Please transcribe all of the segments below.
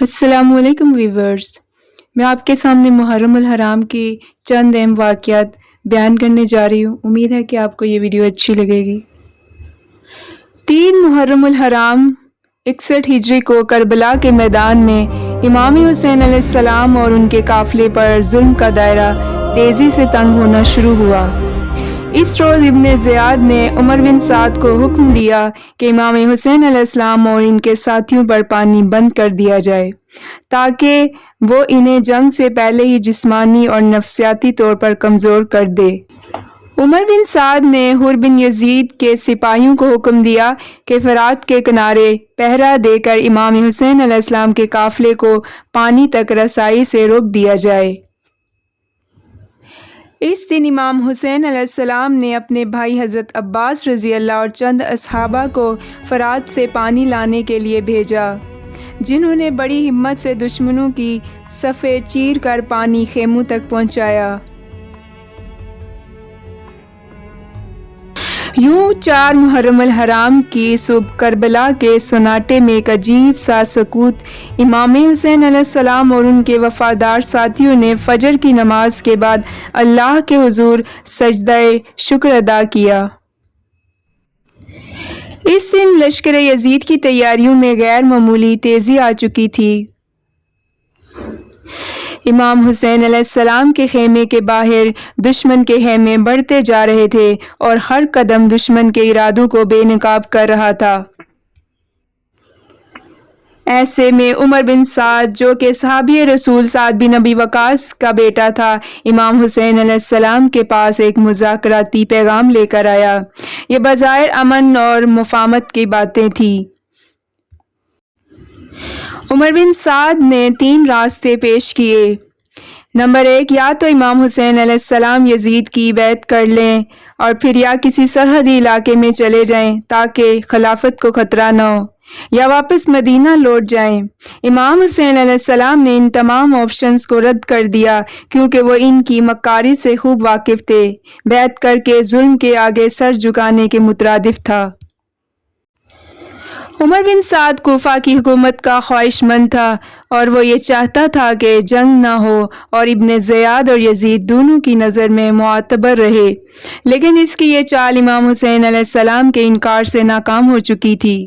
السلام علیکم ویورز، میں آپ کے سامنے محرم الحرام کے چند اہم واقعات بیان کرنے جا رہی ہوں۔ امید ہے کہ آپ کو یہ ویڈیو اچھی لگے گی۔ 3 محرم الحرام 61 ہجری کو کربلا کے میدان میں امام حسین علیہ السلام اور ان کے قافلے پر ظلم کا دائرہ تیزی سے تنگ ہونا شروع ہوا۔ اس روز ابن زیاد نے عمر بن سعد کو حکم دیا کہ امام حسین علیہ السلام اور ان کے ساتھیوں پر پانی بند کر دیا جائے تاکہ وہ انہیں جنگ سے پہلے ہی جسمانی اور نفسیاتی طور پر کمزور کر دے۔ عمر بن سعد نے حر بن یزید کے سپاہیوں کو حکم دیا کہ فرات کے کنارے پہرا دے کر امام حسین علیہ السلام کے قافلے کو پانی تک رسائی سے روک دیا جائے۔ اس دن امام حسین علیہ السلام نے اپنے بھائی حضرت عباس رضی اللہ اور چند اصحابہ کو فرات سے پانی لانے کے لیے بھیجا، جنہوں نے بڑی ہمت سے دشمنوں کی صفیں چیر کر پانی خیموں تک پہنچایا۔ یوں 4 محرم الحرام کی صبح کربلا کے سناٹے میں ایک عجیب سا سکوت امام حسین علیہ السلام اور ان کے وفادار ساتھیوں نے فجر کی نماز کے بعد اللہ کے حضور سجدہ شکر ادا کیا۔ اس دن لشکر یزید کی تیاریوں میں غیر معمولی تیزی آ چکی تھی۔ امام حسین علیہ السلام کے خیمے کے باہر دشمن کے خیمے بڑھتے جا رہے تھے اور ہر قدم دشمن کے ارادوں کو بے نقاب کر رہا تھا۔ ایسے میں عمر بن سعد، جو کہ صحابی رسول سعد بن ابی وقاص کا بیٹا تھا، امام حسین علیہ السلام کے پاس ایک مذاکراتی پیغام لے کر آیا۔ یہ بظاہر امن اور مفاہمت کی باتیں تھیں۔ عمر بن سعد نے 3 راستے پیش کیے۔ نمبر 1، یا تو امام حسین علیہ السلام یزید کی بیعت کر لیں اور پھر یا کسی سرحدی علاقے میں چلے جائیں تاکہ خلافت کو خطرہ نہ ہو، یا واپس مدینہ لوٹ جائیں۔ امام حسین علیہ السلام نے ان تمام آپشنز کو رد کر دیا کیونکہ وہ ان کی مکاری سے خوب واقف تھے۔ بیعت کر کے ظلم کے آگے سر جھکانے کے مترادف تھا۔ عمر بن سعد کوفہ کی حکومت کا خواہش مند تھا اور وہ یہ چاہتا تھا کہ جنگ نہ ہو اور ابن زیاد اور یزید دونوں کی نظر میں معتبر رہے، لیکن اس کی یہ چال امام حسین علیہ السلام کے انکار سے ناکام ہو چکی تھی۔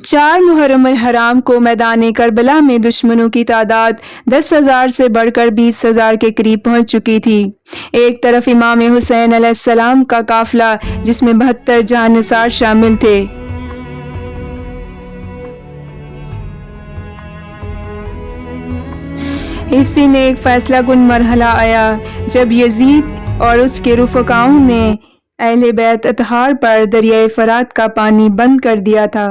4 محرم الحرام کو میدان کربلا میں دشمنوں کی تعداد 10,000 سے بڑھ کر 20,000 کے قریب پہنچ چکی تھی۔ ایک طرف امام حسین علیہ السلام کا قافلہ جس میں 72 جہانسار شامل تھے۔ اس دن ایک فیصلہ کن مرحلہ آیا جب یزید اور اس کے رفقاؤں نے اہل بیت اطہار پر دریائے فرات کا پانی بند کر دیا تھا۔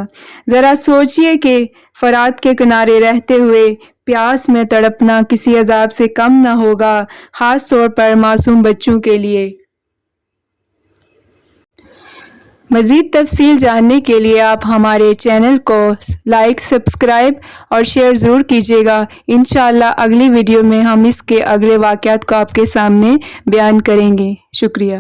ذرا سوچئے کہ فرات کے کنارے رہتے ہوئے پیاس میں تڑپنا کسی عذاب سے کم نہ ہوگا، خاص طور پر معصوم بچوں کے لیے۔ مزید تفصیل جاننے کے لیے آپ ہمارے چینل کو لائک، سبسکرائب اور شیئر ضرور کیجیے گا۔ انشاءاللہ اگلی ویڈیو میں ہم اس کے اگلے واقعات کو آپ کے سامنے بیان کریں گے۔ شکریہ۔